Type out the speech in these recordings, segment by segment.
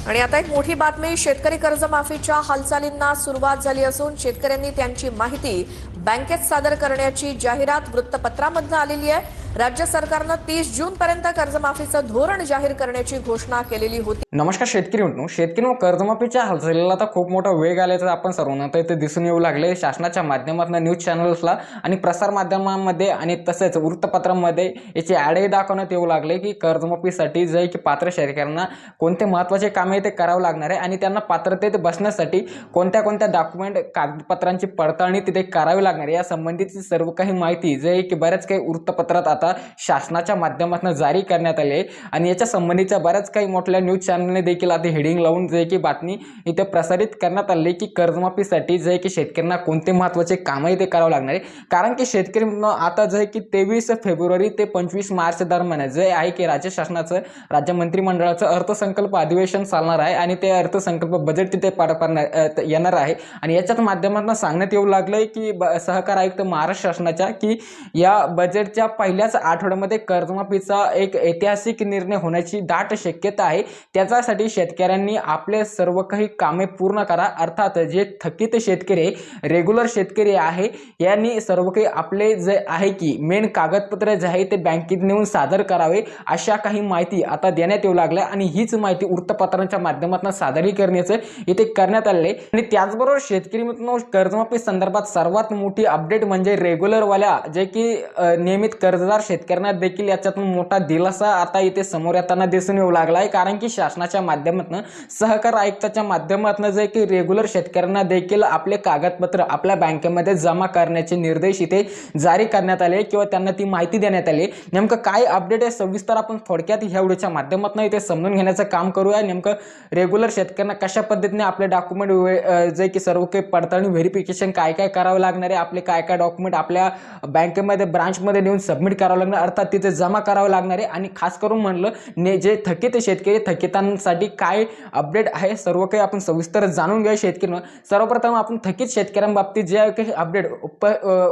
आणि आता एक मोठी बातमी, शेतकरी कर्जमाफीच्या हालचालींना सुरुवात झाली असून शेतकऱ्यांनी त्यांची माहिती बँकेत सादर करण्याची जाहिरात वृत्तपत्रामधून आलेली आहे। राज्य सरकारने 30 जून पर्यंत कर्जमाफीचं धोरण जाहीर करण्याची घोषणा केलेली होती। नमस्कार शेतकरी कर्जमाफीच्या हालचालीला आता खूप मोठा वेग आल्याचं आपण सर्वांना इथे दिसून येऊ लागले। शासनाच्या माध्यमातून न्यूज चॅनल्सला आणि प्रसार माध्यमांमध्ये आणि तसेच वृत्तपत्रांमध्ये याची ॲडही दाखवण्यात येऊ लागले की कर्जमाफीसाठी जे की पात्र शेतकऱ्यांना कोणते महत्त्वाचे कामे ते करावे लागणार आहे आणि त्यांना पात्रतेत बसण्यासाठी कोणत्या डॉक्युमेंट कागदपत्रांची पडताळणी तिथे करावी लागणार आहे। या संबंधीची सर्व काही माहिती जे की बऱ्याच काही वृत्तपत्रात आता शासनाच्या माध्यमातून जारी करण्यात आली आहे आणि याच्या संबंधीच्या बऱ्याच काही मोठ्या न्यूज चॅनलने देखील आता हेडिंग लावून जे की बातमी इथे प्रसारित करण्यात आली की कर्जमाफीसाठी जे की शेतकऱ्यांना कोणते महत्त्वाचे कामही ते करावे लागणार आहे। कारण की शेतकरी आता जे की 23 फेब्रुवारी ते 25 मार्च दरम्यान जे आहे की राज्य शासनाचं राज्य मंत्रिमंडळाचं अर्थसंकल्प अधिवेशन चालणार आहे आणि ते अर्थसंकल्प बजेट तिथे पार पाडण्यात येणार आहे आणि याच्याच माध्यमातून सांगण्यात येऊ लागलंय की सहकार आयुक्त महाराष्ट्र शासनाच्या की या बजेटच्या पहिल्याच आठवड्यामध्ये कर्जमाफीचा एक ऐतिहासिक निर्णय होण्याची दाट शक्यता आहे। त्याच्यासाठी शेतकऱ्यांनी आपले सर्व काही कामे पूर्ण करा। अर्थात जे थकीत शेतकरी रेग्युलर शेतकरी आहे यांनी सर्व काही आपले जे आहे की मेन कागदपत्र जे आहे ते बँकेत नेऊन सादर करावे अशा काही माहिती आता देण्यात येऊ लागल्या आणि हीच माहिती वृत्तपत्रांच्या माध्यमातून सादरीकरणाचं इथे करण्यात आले। आणि त्याचबरोबर शेतकरी मित्रांनो कर्जमाफी संदर्भात सर्वात मोठी अपडेट म्हणजे रेग्युलर वाल्या जे की नियमित कर्जदार शेतकऱ्यांना देखील याच्यातून मोठा दिलासा आता इथे समोर येताना दिसून येऊ लागला आहे। कारण की शासनाच्या माध्यमातून सहकार आयुक्ताच्या माध्यमातून जे की रेग्युलर शेतकऱ्यांना देखील आपले कागदपत्र आपल्या बँकेमध्ये जमा करण्याचे निर्देश इथे जारी करण्यात आले किंवा त्यांना ती माहिती देण्यात आली। नेमकं काय अपडेट आहे सविस्तर आपण थोडक्यात ह्या व्हिडिओच्या माध्यमातून इथे समजून घेण्याचं काम करूया। नेमकं रेग्युलर शेतकऱ्यांना कशा पद्धतीने आपले डॉक्युमेंट जे की सर्व काही पडताळणी व्हेरिफिकेशन काय करावं लागणार आहे, आपले काय डॉक्युमेंट आपल्या बँकेमध्ये ब्रांचमध्ये नेऊन सबमिट करावं लागणार, अर्थात तिथे जमा करावं लागणार आहे। आणि खास करून म्हणलं जे थकीत शेतकरी थकितांसाठी काय अपडेट आहे सर्व काही आपण सविस्तर जाणून घेऊया। शेतकरी सर्वप्रथम आपण थकीत शेतकऱ्यांबाबतीत जे काही अपडेट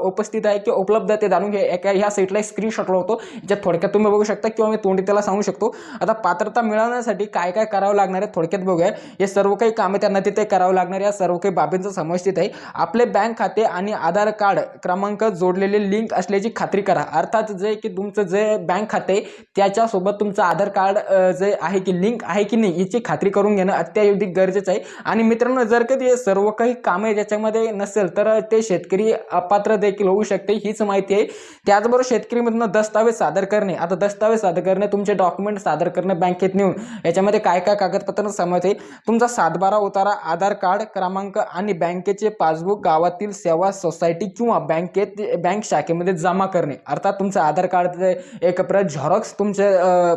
उपस्थित आहे किंवा उपलब्ध आहे ते जाणून घ्या। एका ह्या साईटला स्क्रीनशॉट लावतो ज्यात थोडक्यात तुम्ही बघू शकता किंवा मी तोंडी त्याला सांगू शकतो। आता पात्रता मिळवण्यासाठी काय करावं लागणार आहे थोडक्यात बघूया। हे सर्व काही कामे त्यांना तिथे करावं लागणार या सर्व काही बाबींचा समावेश तिथे आहे। आपले बँक खाते आणि आधार कार्ड क्रमांक जोडलेले लिंक असल्याची खात्री करा। अर्थात जे की तुमचं जे बँक खाते त्याच्यासोबत तुमचं आधार कार्ड जे आहे की लिंक आहे की नाही याची खात्री करून घेणं अत्याधिक गरजेचं आहे। आणि मित्रांनो जर कधी सर्व काही कामे ज्याच्यामध्ये नसेल तर ते शेतकरी अपात्र देखील होऊ शकते, हीच माहिती आहे। त्याचबरोबर शेतकरी मधून दस्तावेज सादर करणे, आता दस्तावेज सादर करणे तुमचे डॉक्युमेंट सादर करणे बँकेत नेऊन याच्यामध्ये काय कागदपत्र समावेश आहे, तुमचा 7/12 उतारा, आधार कार्ड क्रमांक आणि बँकेचे पासबुक गावातील सेवा सोसायटी किंवा बँक शाखेमध्ये जमा करणे। अर्थात तुमचं आधार कार्ड एक प्रत झेरॉक्स, तुमचे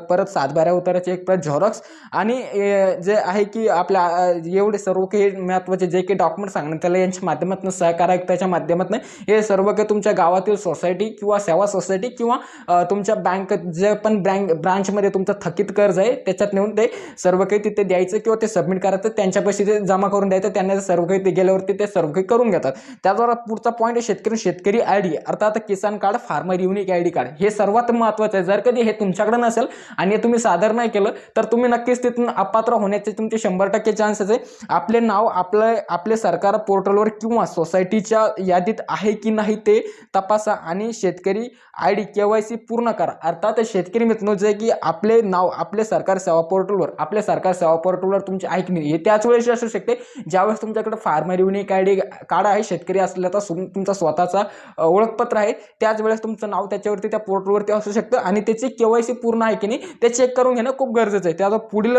परत 7/12 उताराचे एक प्रत झेरॉक्स आणि जे आहे की आपल्या एवढे सर्व काही महत्त्वाचे जे काही डॉक्युमेंट सांगण्यात आले यांच्या माध्यमातून सहकार आयुक्ताच्या माध्यमातून हे सर्व काही तुमच्या गावातील सोसायटी किंवा सेवा सोसायटी किंवा तुमच्या बँक जे पण ब्रांचमध्ये तुमचं थकीत कर्ज आहे त्याच्यात नेऊन ते सर्व काही तिथे द्यायचं किंवा ते सबमिट करायचं, त्यांच्यापाशी ते जमा करून द्यायचं, त्यांना सर्व काही ते गेल्यावरती ते सर्व काही करून घेतात। त्याद्वारे पुढचा पॉईंट आहे शेतकरी आयडी, अर्थात किसान card, farmer unique ID card, हे सर्वात महत्त्वाचं आहे। जर कधी हे तुमच्याकडे नसेल आणि तुम्ही सादर नाही केलं तर तुम्ही नक्कीच तिथून अपात्र होण्याचे तुमचे 100% चान्सेस आहे। आपले नाव आपले सरकार पोर्टलवर किंवा सोसायटीच्या यादीत आहे की नाही ते तपासा आणि शेतकरी आयडी KYC पूर्ण करा। अर्थात शेतकरी मित्रांनो जे की आपले नाव आपले सरकार सेवा पोर्टलवर तुमचे आहे की नाही हे त्याच वेळेस असू शकते ज्यावेळेस तुमच्याकडे फार्मर युनिक आयडी कार्ड आहे, शेतकरी असल्याचा तुमचा स्वतःचा ओळखपत्र आहे, त्याच वेळेस तुमचं नाव त्याच्यावरती त्या पोर्टलवरती असू शकतं आणि त्याची KYC पूर्ण आहे की नाही ते चेक करून घेणं खूप गरजेचं आहे। त्याचा पुढील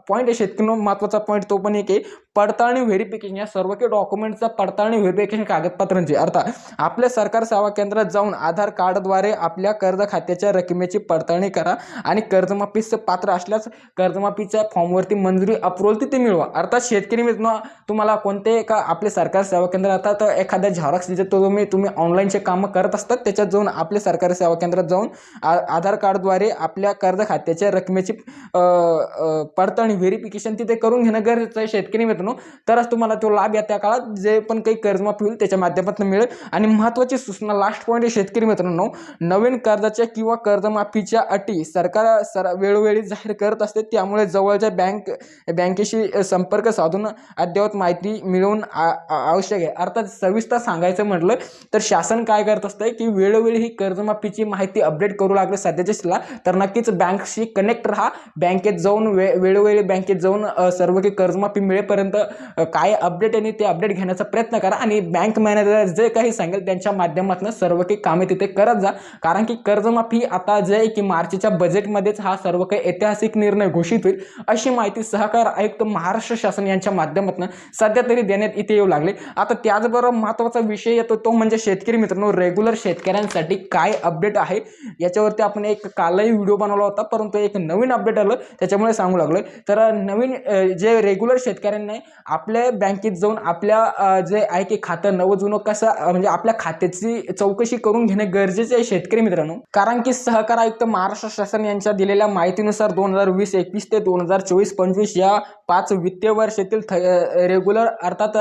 पॉईंट आहे शेतकरी महत्त्वाचा पॉईंट तो पण एक आहे पडताळणी व्हेरिफिकेशन। या सर्व काही डॉक्युमेंटचा पडताळणी व्हेरिफिकेशन कागदपत्रांची, अर्थात आपल्या सरकार सेवा केंद्रात जाऊन आधार कार्डद्वारे आपल्या कर्ज खात्याच्या रकमेची पडताळणी करा आणि कर्जमाफीस पात्र असल्यास कर्जमाफीच्या फॉर्मवरती मंजुरी अप्रूव्हल तिथे मिळवा। अर्थात शेतकरी मित्रांनो तुम्हाला कोणते का आपले सरकार सेवा केंद्र अर्थात एखाद्या झेरॉक्स जिथे तुम्ही ऑनलाईनचे कामं करत असतात त्याच्यात जाऊन आपले सरकार सहकारी सेवा केंद्रात जाऊन आधार कार्डद्वारे आपल्या कर्ज खात्याच्या रकमेची पडताळणी व्हेरिफिकेशन तिथे करून घेणं गरजेचं आहे शेतकरी मित्रांनो. तरच तुम्हाला तो लाभ या त्या काळात जे पण काही कर्जमाफी होईल त्याच्या माध्यमातून मिळेल. आणि महत्त्वाची सूचना लास्ट पॉईंट आहे शेतकरी मित्रांनो, नवीन कर्जाच्या किंवा कर्जमाफीच्या अटी सरकार वेळोवेळी जाहीर करत असते. त्यामुळे जवळच्या बँकेशी संपर्क साधून अद्ययावत माहिती मिळवून आवश्यक आहे. अर्थात सविस्तर सांगायचं म्हटलं तर शासन काय करत असतंय की वेळोवेळी ही कर्जमाफीची माहिती अपडेट करू लागले सध्याच्या तर नक्कीच बँकशी कनेक्ट राहा. बँकेत जाऊन वेळोवेळी बँकेत जाऊन सर्व काही कर्जमाफी मिळेपर्यंत काय अपडेट आहे ते अपडेट घेण्याचा प्रयत्न करा. आणि बँक मॅनेजर जे काही सांगेल त्यांच्या माध्यमातून सर्व काही कामे तिथे करत जा. कारण की कर्जमाफी आता जे आहे की मार्चच्या बजेटमध्येच हा सर्व काही ऐतिहासिक निर्णय घोषित होईल अशी माहिती सहकार आयुक्त महाराष्ट्र शासन यांच्या माध्यमातून सध्या तरी देण्यात इथे येऊ लागले. आता त्याचबरोबर महत्त्वाचा विषय येतो तो म्हणजे शेतकरी मित्रांनो, रेग्युलर शेतकऱ्यांसाठी काय अपडेट आहे याच्यावरती आपण एक कालही व्हिडिओ बनवला होता, परंतु एक नवीन अपडेट आलं त्याच्यामुळे सांगू लागलोय. तर नवीन जे रेग्युलर शेतकऱ्यांना आपल्या बँकेत जाऊन आपल्या जे आहे की खातं नवं जुनं कसं म्हणजे आपल्या खात्याची चौकशी करून घेणे गरजेचे आहे शेतकरी मित्रांनो. कारण की सहकार आयुक्त महाराष्ट्र शासन यांच्या दिलेल्या माहितीनुसार 2020-21 ते 2024-25 या 5 वित्तीय वर्षातील रेग्युलर अर्थात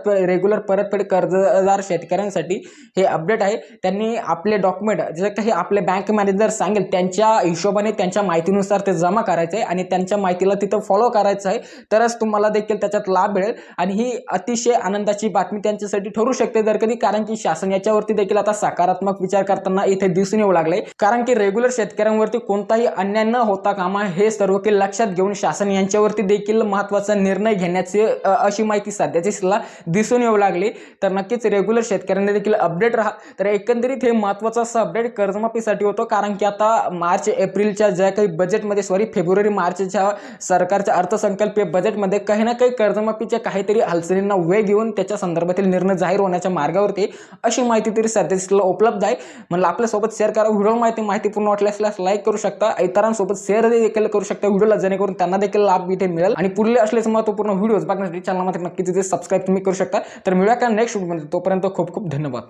रेग्युलर परतफेड कर्जदार शेतकऱ्यांसाठी हे अपडेट आहे. त्यांनी आपले डॉक्युमेंट जे काही आपले बँक मॅनेजर सांगेल त्यांच्या हिशोबाने त्यांच्या माहितीनुसार ते जमा करायचे आहे आणि त्यांच्या माहितीला तिथं फॉलो करायचं आहे. तरच तुम्हाला देखील त्याच्यात लाभ मिळेल. आणि ही अतिशय आनंदाची बातमी त्यांच्यासाठी ठरू शकते जर कधी, कारण की शासन याच्यावरती देखील आता सकारात्मक विचार करताना इथे दिसून येऊ लागले. कारण की रेग्युलर शेतकऱ्यांवरती कोणताही अन्याय न होता कामा हे सर्व काही लक्षात घेऊन शासन यांच्यावरती देखील महत्त्वाचा निर्णय घेण्याची अशी माहिती सध्याची दिसून येऊ लागली. तर नक्कीच रेग्युलर शेतकऱ्यांना देखील अपडेट राहा. तर एकंदरीत हे महत्त्वाचं असं अपडेट कर्जमाफीसाठी होतं. कारण की आता मार्च एप्रिलच्या ज्या काही बजेटमध्ये फेब्रुवारी मार्चच्या सरकारच्या अर्थसंकल्पीय बजेटमध्ये काही ना काही कर्जमाफीच्या काहीतरी हालचालींना वेग येऊन त्याच्या संदर्भातील निर्णय जाहीर होण्याच्या मार्गावरती अशी माहिती तरी सध्या उपलब्ध आहे. म्हणलं आपल्यासोबत शेअर करा. व्हिडिओ माहितीपूर्ण वाटल्यास लाईक करू शकता, इतरांसोबत शेअर देखील करू शकता व्हिडिओला, जेणेकरून त्यांना देखील लाभ इथे मिळेल. आणि पुढले असलेच महत्त्वपूर्ण व्हिडिओज बघण्यासाठी चॅनलमध्ये नक्कीच इथे सबस्क्राईब तुम्ही करू शकता. तर मिळूया का नेक्स्ट व्हिडिओमध्ये, तोपर्यंत खूप खूप धन्यवाद.